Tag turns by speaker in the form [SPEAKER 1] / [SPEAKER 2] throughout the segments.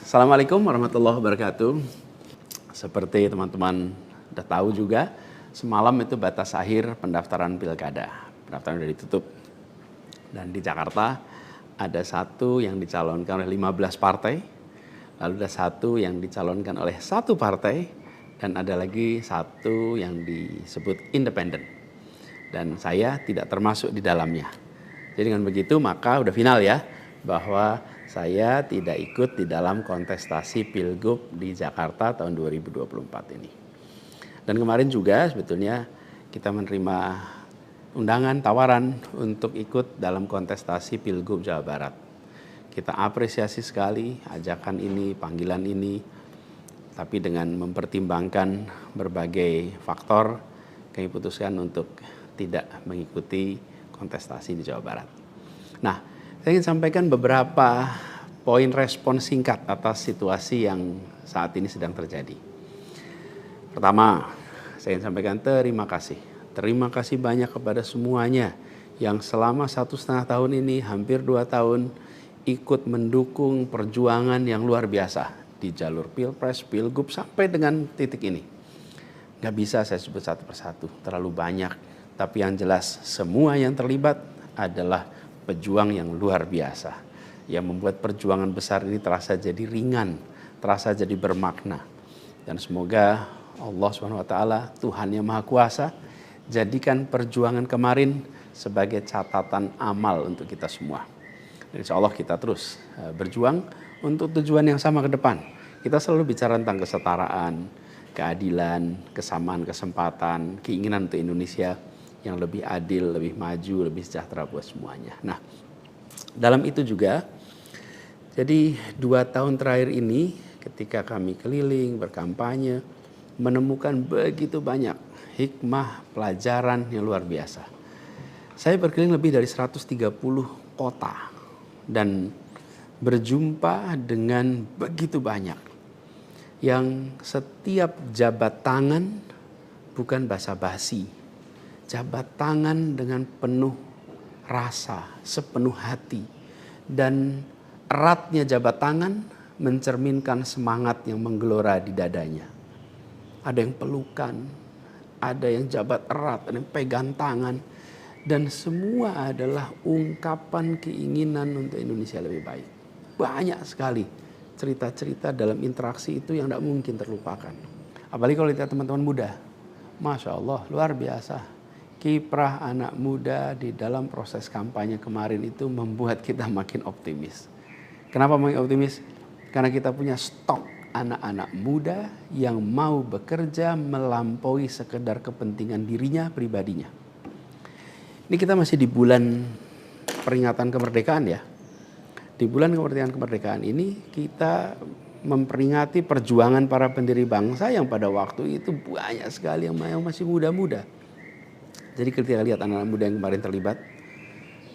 [SPEAKER 1] Assalamualaikum warahmatullahi wabarakatuh. Seperti teman-teman udah tahu juga, semalam itu batas akhir pendaftaran pilkada. Pendaftaran sudah ditutup. Dan di Jakarta ada satu yang dicalonkan oleh 15 partai, lalu ada satu yang dicalonkan oleh satu partai, dan ada lagi satu yang disebut independen. Dan saya tidak termasuk di dalamnya. Jadi dengan begitu maka udah final ya, bahwa saya tidak ikut di dalam kontestasi Pilgub di Jakarta tahun 2024 ini. Dan kemarin juga sebetulnya kita menerima undangan, tawaran untuk ikut dalam kontestasi Pilgub Jawa Barat. Kita apresiasi sekali ajakan ini, panggilan ini, tapi dengan mempertimbangkan berbagai faktor, kami putuskan untuk tidak mengikuti kontestasi di Jawa Barat. Nah, saya ingin sampaikan beberapa poin respon singkat atas situasi yang saat ini sedang terjadi. Pertama, saya ingin sampaikan terima kasih. Terima kasih banyak kepada semuanya yang selama 1,5 tahun ini, hampir 2 tahun, ikut mendukung perjuangan yang luar biasa di jalur Pilpres, Pilgub, sampai dengan titik ini. Gak bisa saya sebut satu persatu, terlalu banyak. Tapi yang jelas semua yang terlibat adalah pejuang yang luar biasa, yang membuat perjuangan besar ini terasa jadi ringan, terasa jadi bermakna. Dan semoga Allah SWT, Tuhan yang Maha Kuasa, jadikan perjuangan kemarin sebagai catatan amal untuk kita semua. Dan insya Allah kita terus berjuang untuk tujuan yang sama ke depan. Kita selalu bicara tentang kesetaraan, keadilan, kesamaan kesempatan, keinginan untuk Indonesia yang lebih adil, lebih maju, lebih sejahtera buat semuanya. Nah, dalam itu juga, jadi 2 tahun terakhir ini ketika kami keliling, berkampanye, menemukan begitu banyak hikmah, pelajaran yang luar biasa. Saya berkeliling lebih dari 130 kota dan berjumpa dengan begitu banyak yang setiap jabat tangan bukan basa-basi. Jabat tangan dengan penuh rasa, sepenuh hati. Dan eratnya jabat tangan mencerminkan semangat yang menggelora di dadanya. Ada yang pelukan, ada yang jabat erat, ada yang pegang tangan. Dan semua adalah ungkapan keinginan untuk Indonesia lebih baik. Banyak sekali cerita-cerita dalam interaksi itu yang tidak mungkin terlupakan. Apalagi kalau lihat teman-teman muda. Masya Allah, luar biasa. Kiprah anak muda di dalam proses kampanye kemarin itu membuat kita makin optimis. Kenapa makin optimis? Karena kita punya stok anak-anak muda yang mau bekerja melampaui sekedar kepentingan dirinya, pribadinya. Ini kita masih di bulan peringatan kemerdekaan ya. Di bulan kemerdekaan ini kita memperingati perjuangan para pendiri bangsa yang pada waktu itu banyak sekali yang masih muda-muda. Jadi ketika lihat anak-anak muda yang kemarin terlibat,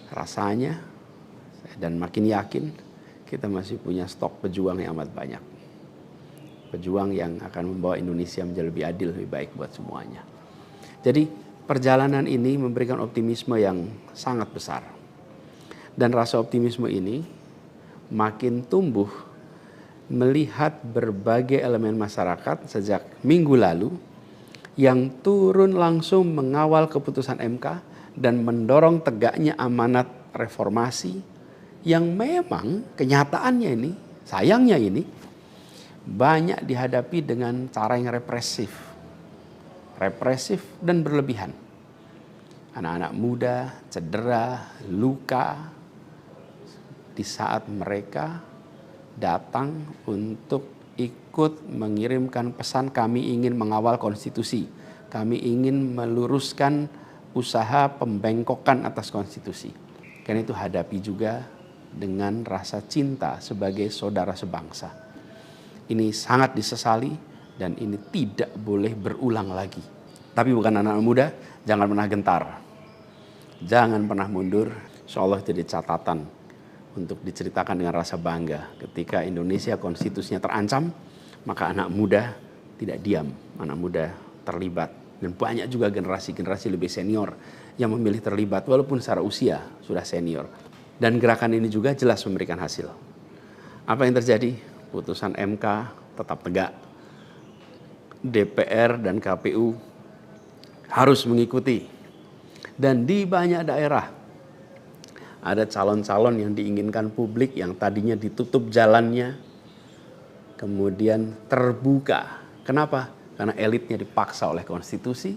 [SPEAKER 1] rasanya dan makin yakin kita masih punya stok pejuang yang amat banyak. Pejuang yang akan membawa Indonesia menjadi lebih adil, lebih baik buat semuanya. Jadi perjalanan ini memberikan optimisme yang sangat besar. Dan rasa optimisme ini makin tumbuh melihat berbagai elemen masyarakat sejak minggu lalu yang turun langsung mengawal keputusan MK dan mendorong tegaknya amanat reformasi yang memang kenyataannya ini, sayangnya ini, banyak dihadapi dengan cara yang represif dan berlebihan. Anak-anak muda cedera, luka di saat mereka datang untuk ikut mengirimkan pesan kami ingin mengawal konstitusi. Kami ingin meluruskan usaha pembengkokan atas konstitusi. Karena itu hadapi juga dengan rasa cinta sebagai saudara sebangsa. Ini sangat disesali dan ini tidak boleh berulang lagi. Tapi bukan anak-anak muda, jangan pernah gentar. Jangan pernah mundur. Insyaallah jadi catatan untuk diceritakan dengan rasa bangga. Ketika Indonesia konstitusinya terancam, maka anak muda tidak diam. Anak muda terlibat. Dan banyak juga generasi-generasi lebih senior yang memilih terlibat walaupun secara usia sudah senior. Dan gerakan ini juga jelas memberikan hasil. Apa yang terjadi? putusan MK tetap tegak. DPR dan KPU harus mengikuti. Dan di banyak daerah ada calon-calon yang diinginkan publik yang tadinya ditutup jalannya, kemudian terbuka. Kenapa? Karena elitnya dipaksa oleh konstitusi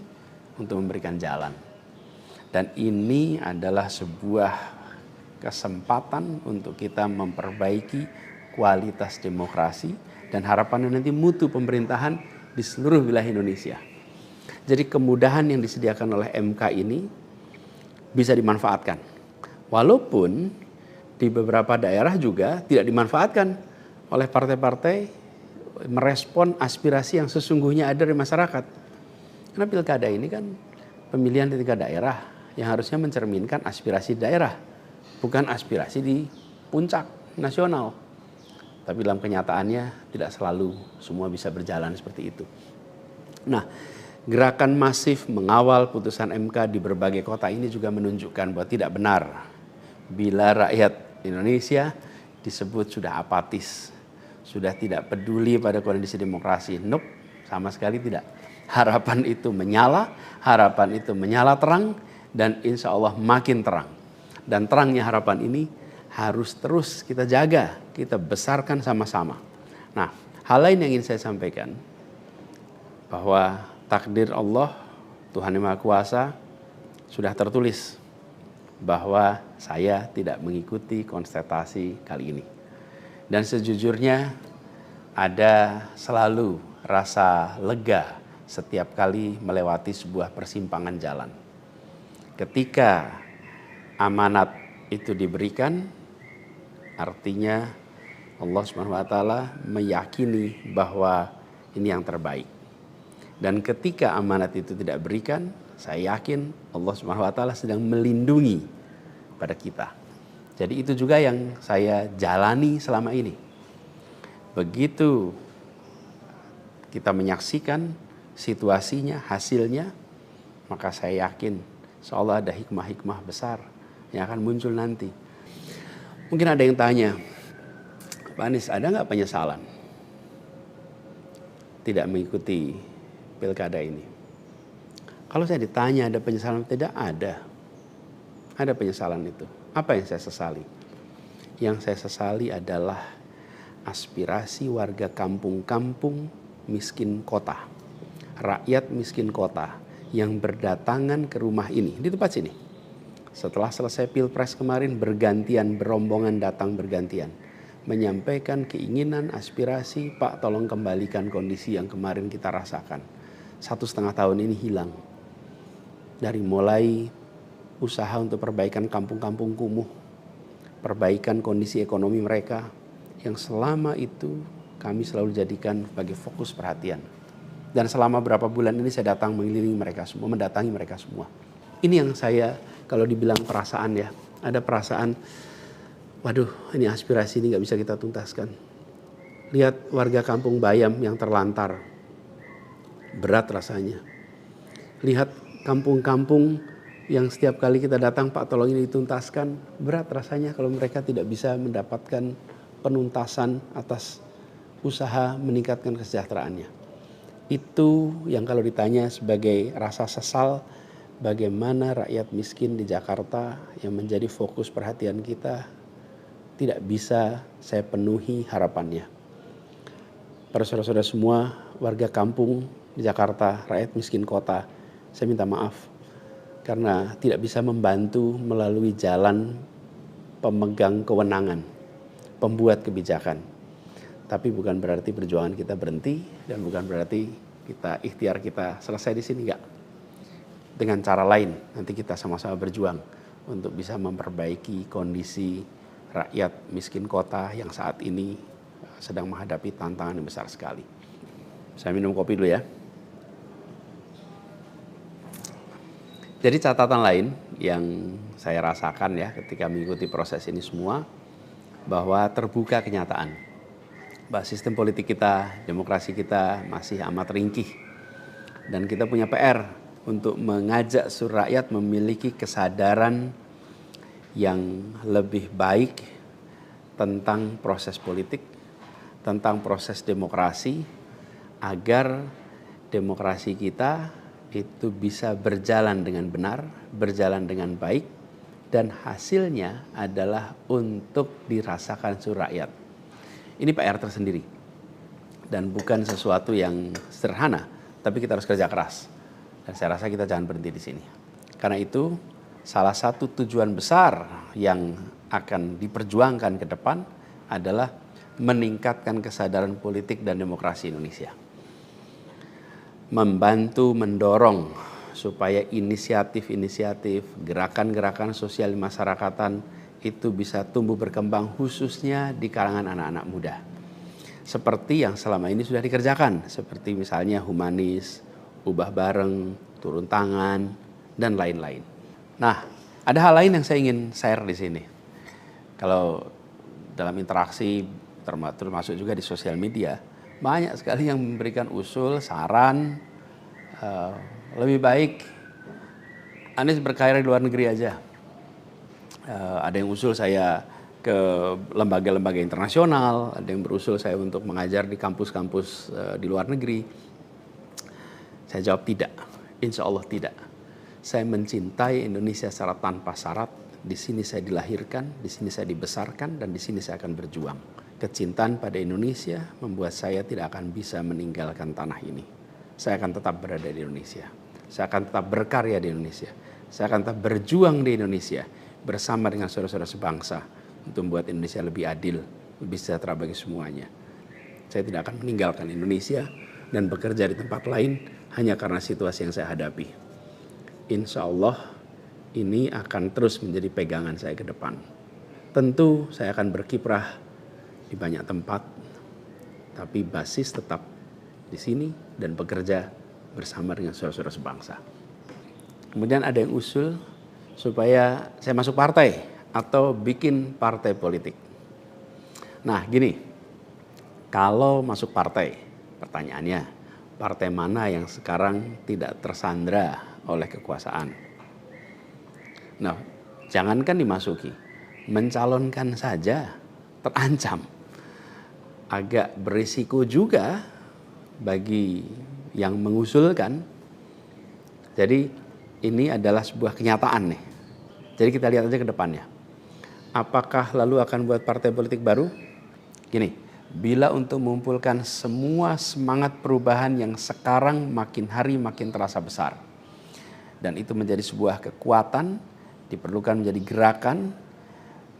[SPEAKER 1] untuk memberikan jalan. Dan ini adalah sebuah kesempatan untuk kita memperbaiki kualitas demokrasi dan harapannya nanti mutu pemerintahan di seluruh wilayah Indonesia. Jadi kemudahan yang disediakan oleh MK ini bisa dimanfaatkan. Walaupun di beberapa daerah juga tidak dimanfaatkan oleh partai-partai merespon aspirasi yang sesungguhnya ada di masyarakat. Karena pilkada ini kan pemilihan di tingkat daerah yang harusnya mencerminkan aspirasi daerah, bukan aspirasi di puncak nasional. Tapi dalam kenyataannya tidak selalu semua bisa berjalan seperti itu. Nah, gerakan masif mengawal putusan MK di berbagai kota ini juga menunjukkan bahwa tidak benar bila rakyat Indonesia disebut sudah apatis, sudah tidak peduli pada kondisi demokrasi. Nope, sama sekali tidak. Harapan itu menyala, harapan itu menyala terang, dan insya Allah makin terang. Dan terangnya harapan ini harus terus kita jaga, kita besarkan sama-sama. Nah, hal lain yang ingin saya sampaikan, bahwa takdir Allah, Tuhan Yang Maha Kuasa, sudah tertulis bahwa saya tidak mengikuti kontestasi kali ini. Dan sejujurnya ada selalu rasa lega setiap kali melewati sebuah persimpangan jalan. Ketika amanat itu diberikan, artinya Allah Subhanahu wa taala meyakini bahwa ini yang terbaik. Dan ketika amanat itu tidak berikan, saya yakin Allah Subhanahu wa taala sedang melindungi pada kita. Jadi itu juga yang saya jalani selama ini. Begitu kita menyaksikan situasinya, hasilnya, maka saya yakin insya Allah ada hikmah-hikmah besar yang akan muncul nanti. Mungkin ada yang tanya, Pak Anies, ada nggak penyesalan tidak mengikuti pilkada ini? Kalau saya ditanya ada penyesalan, tidak ada. Ada penyesalan itu. Apa yang saya sesali? Yang saya sesali adalah aspirasi warga kampung-kampung miskin kota, rakyat miskin kota yang berdatangan ke rumah ini, di tempat sini. Setelah selesai Pilpres kemarin, bergantian, berombongan datang bergantian, menyampaikan keinginan, aspirasi, Pak tolong kembalikan kondisi yang kemarin kita rasakan. 1,5 tahun ini hilang. Dari mulai usaha untuk perbaikan kampung-kampung kumuh, perbaikan kondisi ekonomi mereka, yang selama itu kami selalu jadikan sebagai fokus perhatian. Dan selama berapa bulan ini saya datang mengelilingi mereka semua, mendatangi mereka semua. Ini yang saya, kalau dibilang perasaan ya, ada perasaan, waduh ini aspirasi ini gak bisa kita tuntaskan. Lihat warga kampung Bayam yang terlantar, berat rasanya. Lihat kampung-kampung yang setiap kali kita datang, Pak tolong ini dituntaskan, berat rasanya kalau mereka tidak bisa mendapatkan penuntasan atas usaha meningkatkan kesejahteraannya. Itu yang kalau ditanya sebagai rasa sesal, bagaimana rakyat miskin di Jakarta yang menjadi fokus perhatian kita tidak bisa saya penuhi harapannya. Para saudara-saudara semua, warga kampung di Jakarta, rakyat miskin kota, saya minta maaf karena tidak bisa membantu melalui jalan pemegang kewenangan, pembuat kebijakan. Tapi bukan berarti perjuangan kita berhenti dan bukan berarti kita ikhtiar kita selesai di sini, enggak. Dengan cara lain nanti kita sama-sama berjuang untuk bisa memperbaiki kondisi rakyat miskin kota yang saat ini sedang menghadapi tantangan yang besar sekali. Saya minum kopi dulu ya. Jadi catatan lain yang saya rasakan ya ketika mengikuti proses ini semua, bahwa terbuka kenyataan bahwa sistem politik kita, demokrasi kita masih amat ringkih. Dan kita punya PR untuk mengajak seluruh rakyat memiliki kesadaran yang lebih baik tentang proses politik, tentang proses demokrasi agar demokrasi kita itu bisa berjalan dengan benar, berjalan dengan baik, dan hasilnya adalah untuk dirasakan seluruh rakyat. Ini PR tersendiri dan bukan sesuatu yang sederhana, tapi kita harus kerja keras. Dan saya rasa kita jangan berhenti di sini. Karena itu salah satu tujuan besar yang akan diperjuangkan ke depan adalah meningkatkan kesadaran politik dan demokrasi Indonesia. Membantu mendorong supaya inisiatif-inisiatif, gerakan-gerakan sosial masyarakatan itu bisa tumbuh berkembang khususnya di kalangan anak-anak muda. Seperti yang selama ini sudah dikerjakan, seperti misalnya humanis, ubah bareng, turun tangan, dan lain-lain. Nah, ada hal lain yang saya ingin share di sini. Kalau dalam interaksi, termasuk juga di sosial media, banyak sekali yang memberikan usul, saran, lebih baik Anies berkarir di luar negeri aja. Ada yang usul saya ke lembaga-lembaga internasional, ada yang berusul saya untuk mengajar di kampus-kampus di luar negeri. Saya jawab tidak, insya Allah tidak. Saya mencintai Indonesia secara tanpa syarat. Di sini saya dilahirkan, di sini saya dibesarkan, dan di sini saya akan berjuang. Kecintaan pada Indonesia membuat saya tidak akan bisa meninggalkan tanah ini. Saya akan tetap berada di Indonesia. Saya akan tetap berkarya di Indonesia. Saya akan tetap berjuang di Indonesia bersama dengan saudara-saudara sebangsa untuk membuat Indonesia lebih adil, lebih sejahtera bagi semuanya. Saya tidak akan meninggalkan Indonesia dan bekerja di tempat lain hanya karena situasi yang saya hadapi. Insya Allah ini akan terus menjadi pegangan saya ke depan. Tentu saya akan berkiprah di banyak tempat, tapi basis tetap di sini dan bekerja bersama dengan saudara-saudara sebangsa. Kemudian ada yang usul supaya saya masuk partai atau bikin partai politik. Nah gini, kalau masuk partai, pertanyaannya, partai mana yang sekarang tidak tersandra oleh kekuasaan? Nah, jangankan dimasuki, mencalonkan saja terancam. Agak berisiko juga bagi yang mengusulkan. Jadi ini adalah sebuah kenyataan nih. Jadi kita lihat aja ke depannya. Apakah lalu akan buat partai politik baru? Gini, bila untuk mengumpulkan semua semangat perubahan yang sekarang makin hari makin terasa besar, dan itu menjadi sebuah kekuatan, diperlukan menjadi gerakan,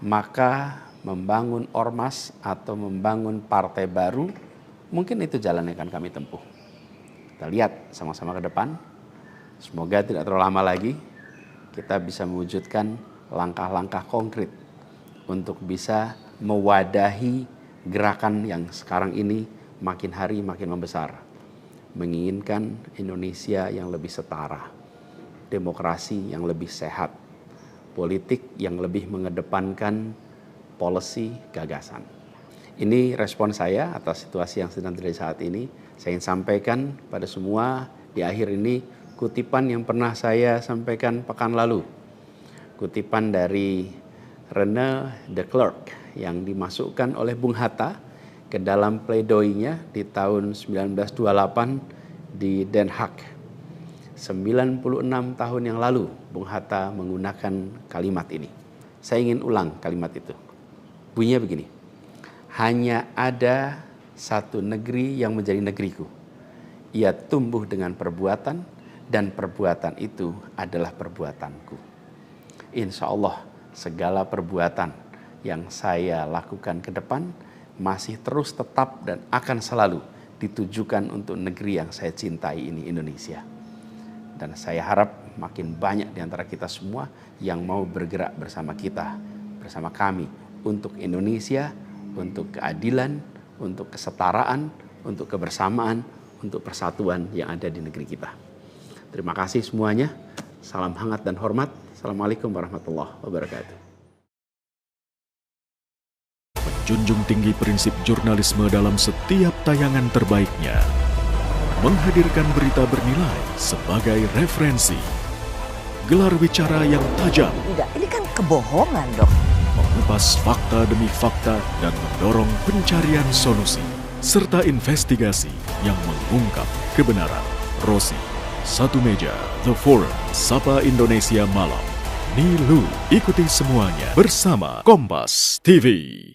[SPEAKER 1] maka membangun ormas atau membangun partai baru, mungkin itu jalan yang akan kami tempuh. Kita lihat sama-sama ke depan. Semoga tidak terlalu lama lagi kita bisa mewujudkan langkah-langkah konkret untuk bisa mewadahi gerakan yang sekarang ini makin hari makin membesar. Menginginkan Indonesia yang lebih setara, demokrasi yang lebih sehat, politik yang lebih mengedepankan policy gagasan. Ini respon saya atas situasi yang sedang terjadi saat ini. Saya ingin sampaikan pada semua di akhir ini kutipan yang pernah saya sampaikan pekan lalu. Kutipan dari René de Klerk yang dimasukkan oleh Bung Hatta ke dalam pledoinya di tahun 1928 di Den Haag. 96 tahun yang lalu Bung Hatta menggunakan kalimat ini. Saya ingin ulang kalimat itu. Bunyinya begini. Hanya ada satu negeri yang menjadi negeriku. Ia tumbuh dengan perbuatan, dan perbuatan itu adalah perbuatanku. Insya Allah segala perbuatan yang saya lakukan ke depan masih terus tetap dan akan selalu ditujukan untuk negeri yang saya cintai ini, Indonesia. Dan saya harap makin banyak di antara kita semua yang mau bergerak bersama kita, bersama kami untuk Indonesia, untuk keadilan, untuk kesetaraan, untuk kebersamaan, untuk persatuan yang ada di negeri kita. Terima kasih semuanya. Salam hangat dan hormat. Assalamualaikum warahmatullahi wabarakatuh.
[SPEAKER 2] Menjunjung tinggi prinsip jurnalisme dalam setiap tayangan terbaiknya. Menghadirkan berita bernilai sebagai referensi. Gelar bicara yang tajam.
[SPEAKER 3] Tidak, ini kan kebohongan, Dok.
[SPEAKER 2] Mengupas fakta demi fakta dan mendorong pencarian solusi. serta investigasi yang mengungkap kebenaran. Rosi, Satu Meja, The Forum, Sapa Indonesia Malam. Nilu, ikuti semuanya bersama Kompas TV.